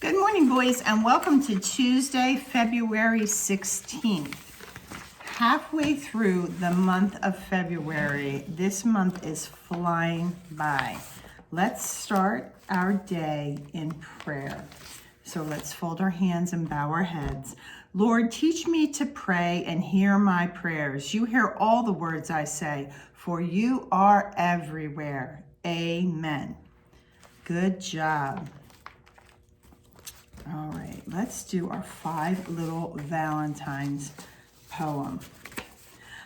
Good morning, boys, and welcome to Tuesday, February 16th. Halfway through the month of February. This month is flying by. Let's start our day in prayer. So let's fold our hands and bow our heads. Lord, teach me to pray and hear my prayers. You hear all the words I say, for you are everywhere. Amen. Good job. All right, let's do our 5 little Valentines poem.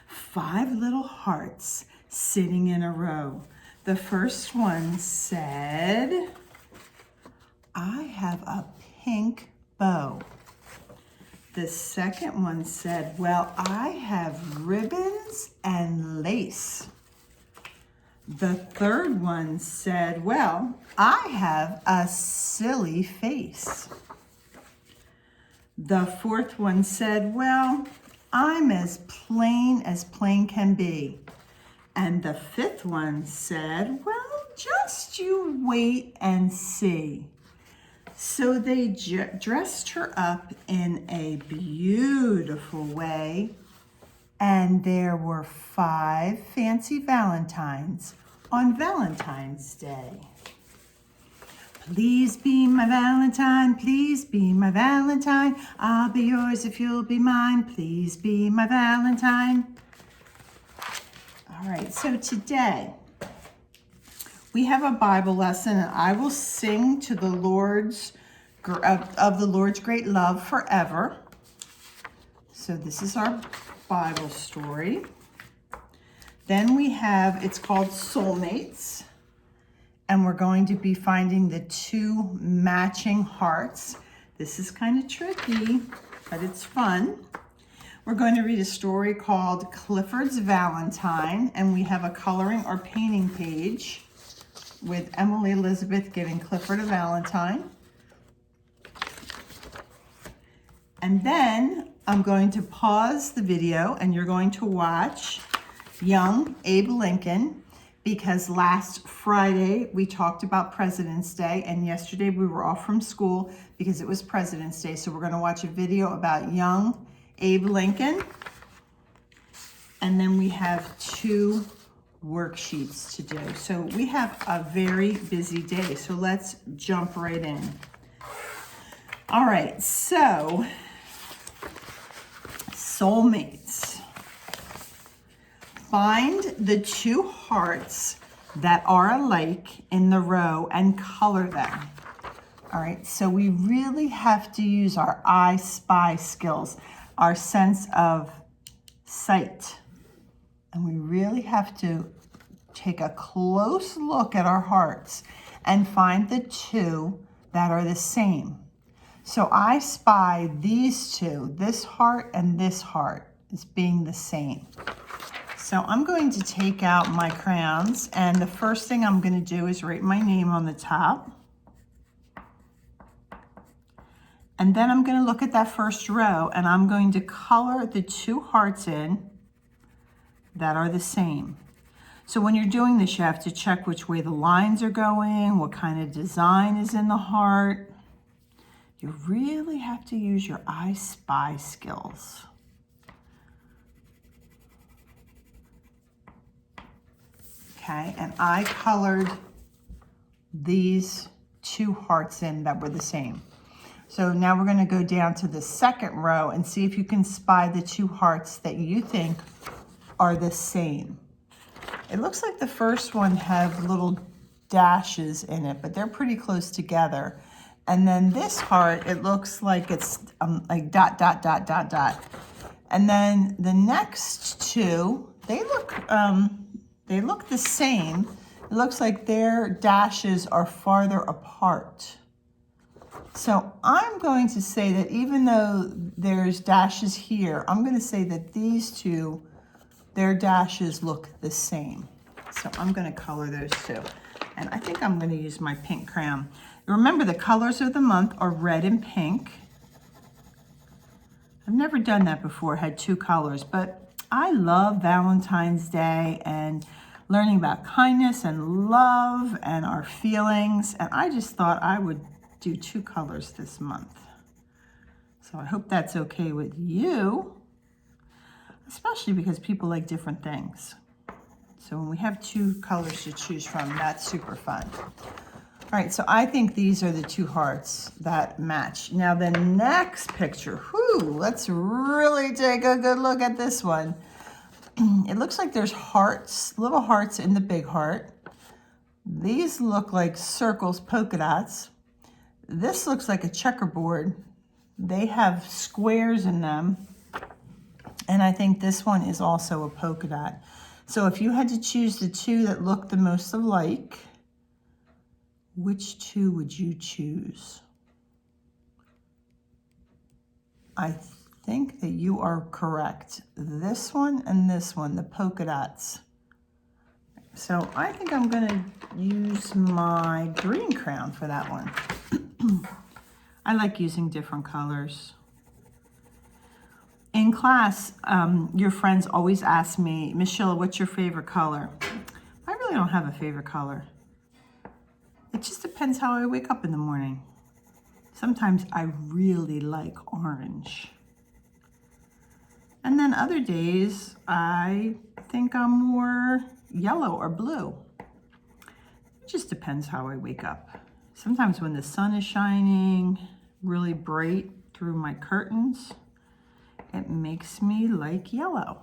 5 little hearts sitting in a row. The first one said, I have a pink bow. The second one said, well, I have ribbons and lace. The third one said, well, I have a silly face. The fourth one said, well, I'm as plain can be. And the fifth one said, well, just you wait and see. So they dressed her up in a beautiful way, and there were 5 fancy Valentines on Valentine's Day. Please be my Valentine, please be my Valentine. I'll be yours if you'll be mine. Please be my Valentine. All right, so today we have a Bible lesson, and I will sing to the Lord's of the Lord's great love forever. So this is our Bible story. Then we have, it's called Soulmates. And we're going to be finding the 2 matching hearts. This is kind of tricky, but it's fun. We're going to read a story called Clifford's Valentine, and we have a coloring or painting page with Emily Elizabeth giving Clifford a Valentine. And then I'm going to pause the video and you're going to watch young Abe Lincoln, because last Friday we talked about President's Day, and yesterday we were off from school because it was President's Day. So we're going to watch a video about young Abe Lincoln. And then we have 2 worksheets to do. So we have a very busy day. So let's jump right in. All right, so Soulmates. Find the 2 hearts that are alike in the row and color them. All right, so we really have to use our I spy skills, our sense of sight. And we really have to take a close look at our hearts and find the 2 that are the same. So I spy these 2, this heart and this heart, as being the same. So I'm going to take out my crayons, and the first thing I'm going to do is write my name on the top. And then I'm going to look at that first row, and I'm going to color the 2 hearts in that are the same. So when you're doing this, you have to check which way the lines are going, what kind of design is in the heart. You really have to use your I spy skills. Okay, and I colored these 2 hearts in that were the same. So now we're going to go down to the second row and see if you can spy the 2 hearts that you think are the same. It looks like the first one have little dashes in it, but they're pretty close together. And then this heart, it looks like it's like dot, dot, dot, dot, dot. And then the next 2, they look the same. It looks like their dashes are farther apart. So I'm going to say that even though there's dashes here, I'm going to say that these 2, their dashes look the same. So I'm going to color those 2. And I think I'm going to use my pink crayon. Remember, the colors of the month are red and pink. I've never done that before, had 2 colors, but I love Valentine's Day and learning about kindness and love and our feelings. And I just thought I would do 2 colors this month. So I hope that's okay with you, especially because people like different things. So when we have 2 colors to choose from, that's super fun. All right, so I think these are the 2 hearts that match. Now the next picture, let's really take a good look at this one. It looks like there's hearts, little hearts in the big heart. These look like circles, polka dots. This looks like a checkerboard. They have squares in them. And I think this one is also a polka dot. So if you had to choose the 2 that look the most alike, which 2 would you choose? I think that you are correct. This one and this one, the polka dots. So I think I'm gonna use my green crayon for that one. I like using different colors. In class, your friends always ask me, Miss Sheila, what's your favorite color? I really don't have a favorite color. It just depends how I wake up in the morning. Sometimes I really like orange. And then other days, I think I'm more yellow or blue. It just depends how I wake up. Sometimes when the sun is shining really bright through my curtains, it makes me like yellow.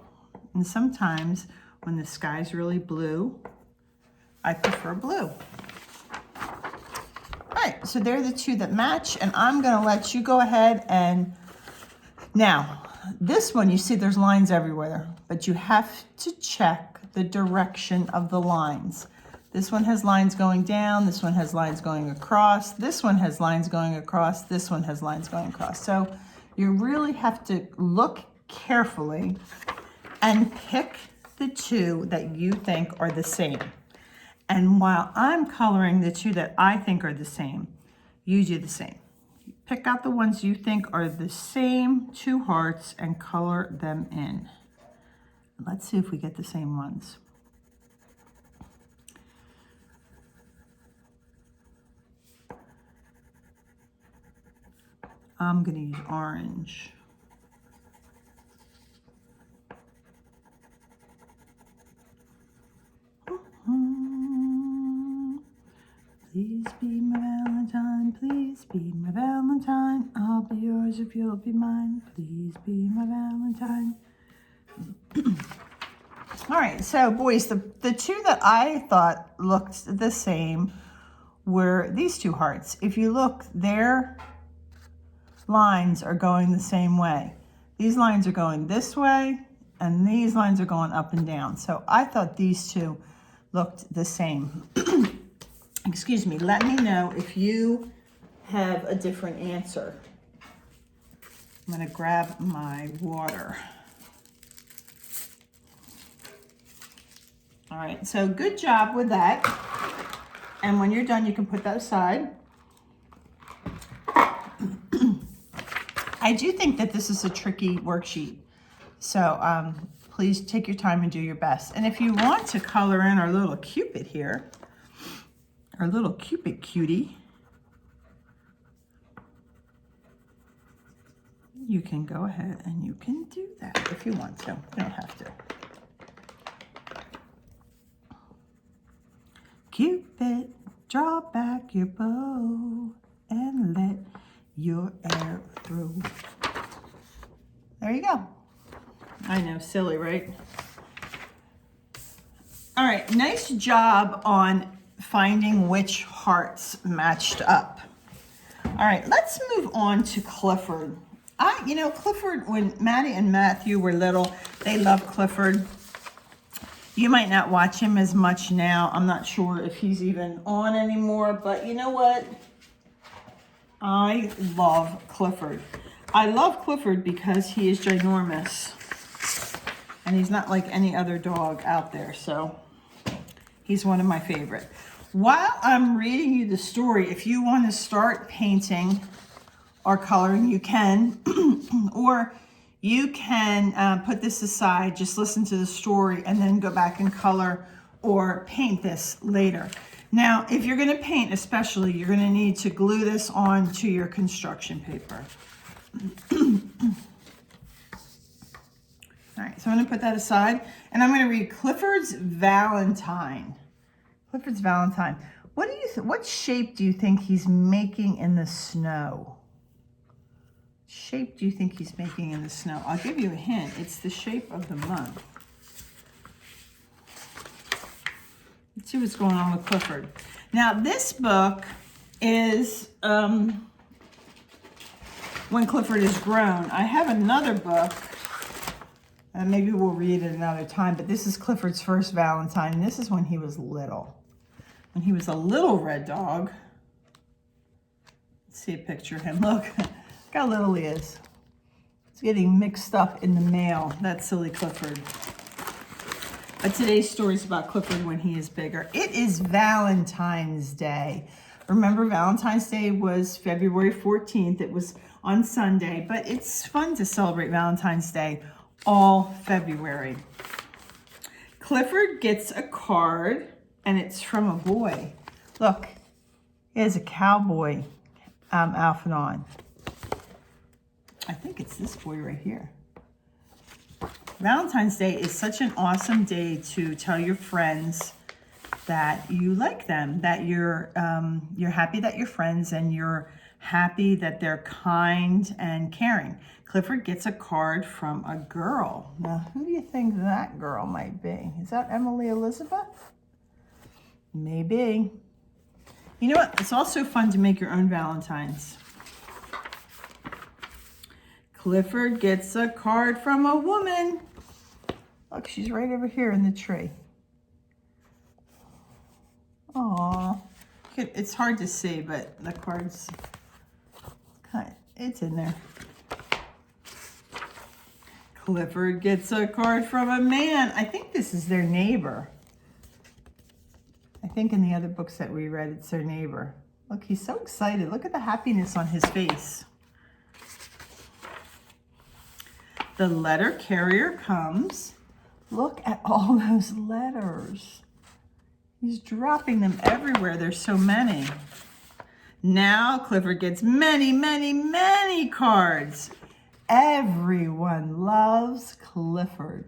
And sometimes when the sky's really blue, I prefer blue. All right, so they're the 2 that match, and I'm gonna let you go ahead and, now, this one, you see there's lines everywhere, but you have to check the direction of the lines. This one has lines going down, this one has lines going across, this one has lines going across, this one has lines going across. So you really have to look carefully and pick the 2 that you think are the same. And while I'm coloring the 2 that I think are the same, you do the same. Pick out the ones you think are the same 2 hearts and color them in. Let's see if we get the same ones. I'm going to use orange. Please be my Valentine, please be my Valentine. I'll be yours if you'll be mine. Please be my Valentine. All right, so boys, the 2 that I thought looked the same were these 2 hearts. If you look, their lines are going the same way. These lines are going this way, and these lines are going up and down. So I thought these 2 looked the same. Excuse me, let me know if you have a different answer. I'm gonna grab my water. All right, so good job with that. And when you're done, you can put that aside. I do think that this is a tricky worksheet. So please take your time and do your best. And if you want to color in our little Cupid here, our little Cupid cutie, you can go ahead and you can do that if you want to. You don't have to. Cupid, draw back your bow and let your air through. There you go. I know, silly, right? All right, nice job on finding which hearts matched up. All right, let's move on to Clifford. Clifford, when Maddie and Matthew were little, they loved Clifford. You might not watch him as much now. I'm not sure if he's even on anymore, but you know what? I love Clifford. I love Clifford because he is ginormous. And he's not like any other dog out there, so he's one of my favorite. While I'm reading you the story, if you want to start painting or coloring, you can. Or you can put this aside, just listen to the story, and then go back and color or paint this later. Now, if you're gonna paint especially, you're gonna need to glue this onto your construction paper. All right, so I'm gonna put that aside, and I'm gonna read Clifford's Valentine. Clifford's Valentine. What shape do you think he's making in the snow? Shape do you think he's making in the snow? I'll give you a hint. It's the shape of the month. Let's see what's going on with Clifford. Now, this book is When Clifford is Grown. I have another book, and maybe we'll read it another time, but this is Clifford's First Valentine. And this is when he was little. When he was a little red dog. Let's see a picture of him. Look how little he is. It's getting mixed up in the mail. That's silly Clifford. But today's story is about Clifford when he is bigger. It is Valentine's Day. Remember, Valentine's Day was February 14th. It was on Sunday, but it's fun to celebrate Valentine's Day all February. Clifford gets a card, and it's from a boy. Look, he has a cowboy outfit on. I think it's this boy right here. Valentine's Day is such an awesome day to tell your friends that you like them, that you're happy that you're friends, and you're happy that they're kind and caring. Clifford gets a card from a girl. Now, who do you think that girl might be? Is that Emily Elizabeth? Maybe. You know what? It's also fun to make your own Valentines. Clifford gets a card from a woman. Look, she's right over here in the tree. Aw. It's hard to see, but the card's it's in there. Clifford gets a card from a man. I think this is their neighbor. I think in the other books that we read, it's their neighbor. Look, he's so excited. Look at the happiness on his face. The letter carrier comes. Look at all those letters. He's dropping them everywhere. There's so many. Now Clifford gets many, many, many cards. Everyone loves Clifford.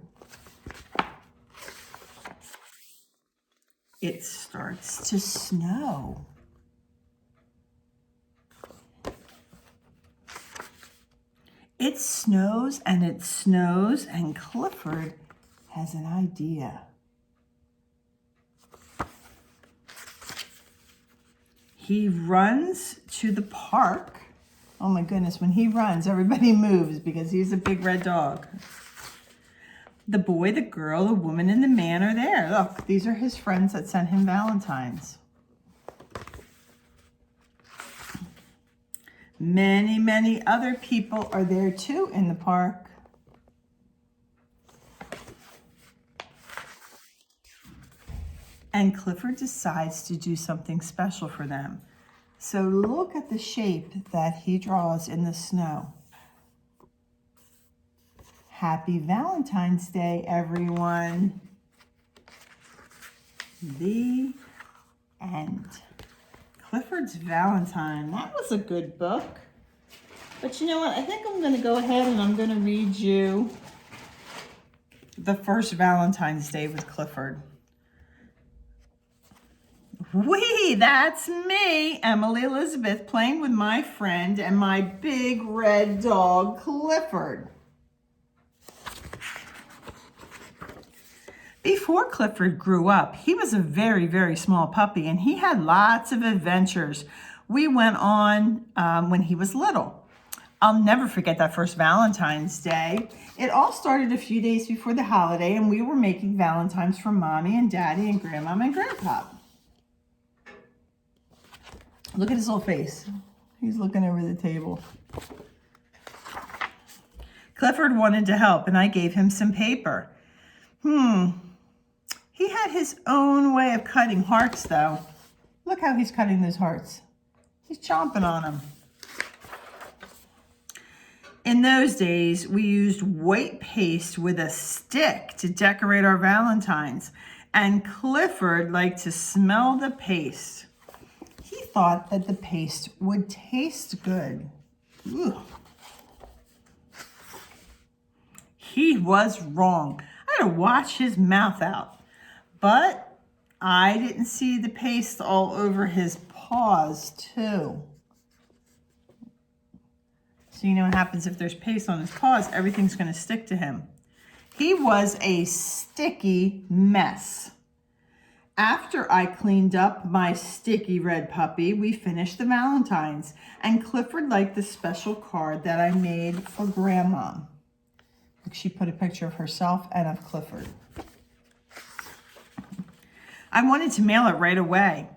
It starts to snow. It snows and it snows, and Clifford has an idea. He runs to the park. Oh my goodness, when he runs, everybody moves because he's a big red dog. The boy, the girl, the woman, and the man are there. Look, these are his friends that sent him Valentines. Many, many other people are there too in the park. And Clifford decides to do something special for them. So look at the shape that he draws in the snow. Happy Valentine's Day, everyone. The end. Clifford's Valentine. That was a good book. But you know what? I think I'm going to go ahead and I'm going to read you The First Valentine's Day with Clifford. That's me, Emily Elizabeth, playing with my friend and my big red dog, Clifford. Before Clifford grew up, he was a very, very small puppy, and he had lots of adventures we went on when he was little. I'll never forget that first Valentine's Day. It all started a few days before the holiday, and we were making Valentines for Mommy and Daddy and Grandmama and Grandpa. Look at his little face. He's looking over the table. Clifford wanted to help, and I gave him some paper. He had his own way of cutting hearts, though. Look how he's cutting those hearts. He's chomping on them. In those days, we used white paste with a stick to decorate our Valentines. And Clifford liked to smell the paste. He thought that the paste would taste good. Ooh. He was wrong. I had to wash his mouth out. But I didn't see the paste all over his paws too. So you know what happens if there's paste on his paws, everything's going to stick to him. He was a sticky mess. After I cleaned up my sticky red puppy, we finished the Valentines, and Clifford liked the special card that I made for Grandma. She put a picture of herself and of Clifford. I wanted to mail it right away.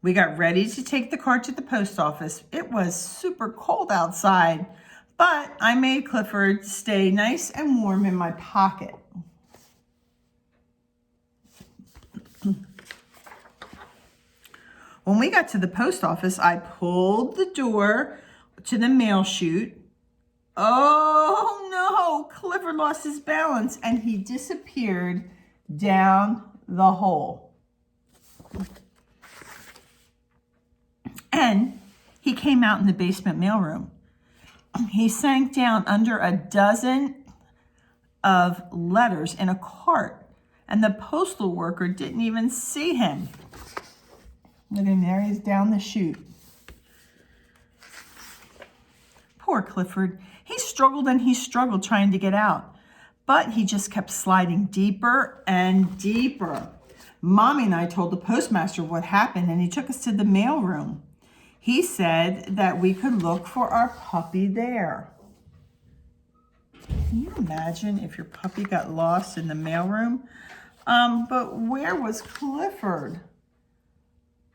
We got ready to take the card to the post office. It was super cold outside, but I made Clifford stay nice and warm in my pocket. When we got to the post office, I pulled the door to the mail chute. Oh no, Clifford lost his balance and he disappeared down the hole. And he came out in the basement mailroom. He sank down under a dozen of letters in a cart, and the postal worker didn't even see him. Look at him there, he's down the chute. Poor Clifford. He struggled and he struggled trying to get out, but he just kept sliding deeper and deeper. Mommy and I told the postmaster what happened, and he took us to the mailroom. He said that we could look for our puppy there. Can you imagine if your puppy got lost in the mailroom? But where was Clifford?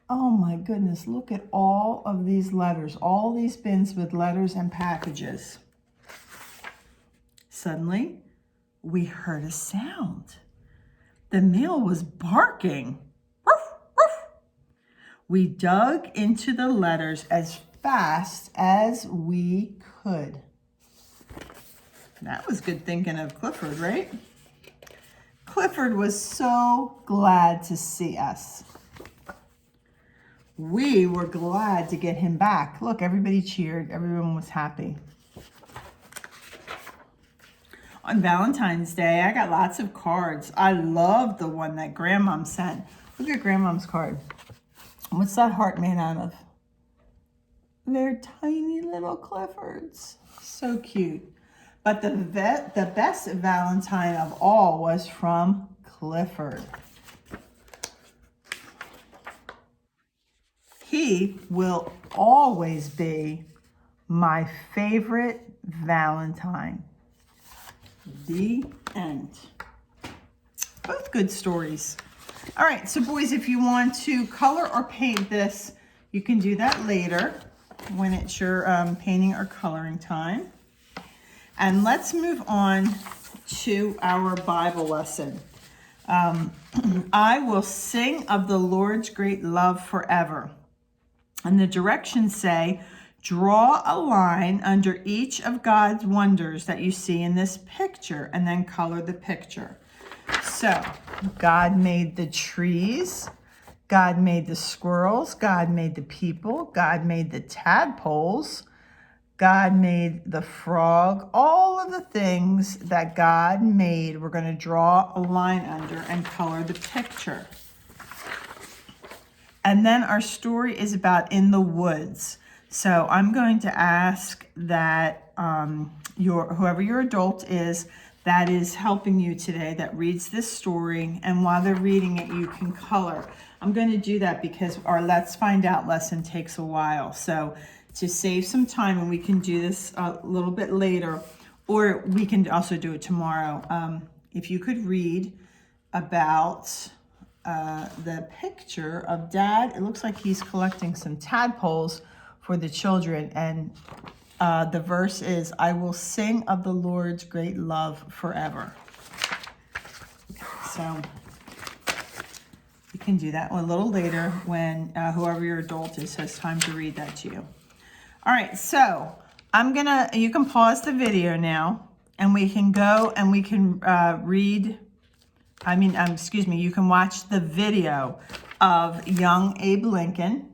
Oh my goodness, look at all of these letters, all these bins with letters and packages. Suddenly, we heard a sound. The mail was barking. Ruff, ruff. We dug into the letters as fast as we could. That was good thinking of Clifford, right? Clifford was so glad to see us. We were glad to get him back. Look, everybody cheered. Everyone was happy. On Valentine's Day, I got lots of cards. I love the one that Grandmom sent. Look at Grandmom's card. What's that heart made out of? They're tiny little Cliffords. So cute. But the best Valentine of all was from Clifford. He will always be my favorite Valentine. The end. Both good stories. All right, so boys, if you want to color or paint this, you can do that later when it's your painting or coloring time. And let's move on to our Bible lesson. I will sing of the Lord's great love forever. And the directions say, draw a line under each of God's wonders that you see in this picture, and then color the picture. So, God made the trees, God made the squirrels, God made the people, God made the tadpoles, God made the frog. All of the things that God made, we're going to draw a line under and color the picture. And then our story is about in the woods. So I'm going to ask that whoever your adult is that is helping you today, that reads this story, and while they're reading it, you can color. I'm going to do that because our Let's Find Out lesson takes a while. So to save some time, and we can do this a little bit later, or we can also do it tomorrow. If you could read about the picture of Dad. It looks like he's collecting some tadpoles for the children, and the verse is, I will sing of the Lord's great love forever. So you can do that a little later when whoever your adult is has time to read that to you. All right, so you can pause the video now, and we can go and we can read excuse me, you can watch the video of young Abe Lincoln.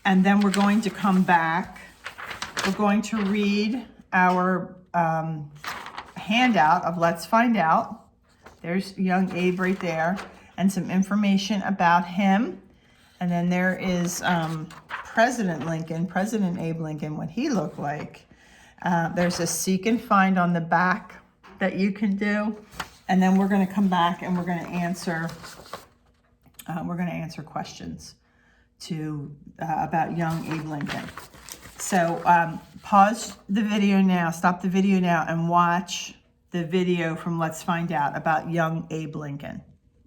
And then we're going to come back. We're going to read our handout of Let's Find Out. There's young Abe right there, and some information about him. And then there is President Abe Lincoln, what he looked like. There's a seek and find on the back that you can do. And then we're going to come back and we're going to answer questions about young Abe Lincoln. So pause the video now, stop the video now, and watch the video from Let's Find Out about young Abe Lincoln.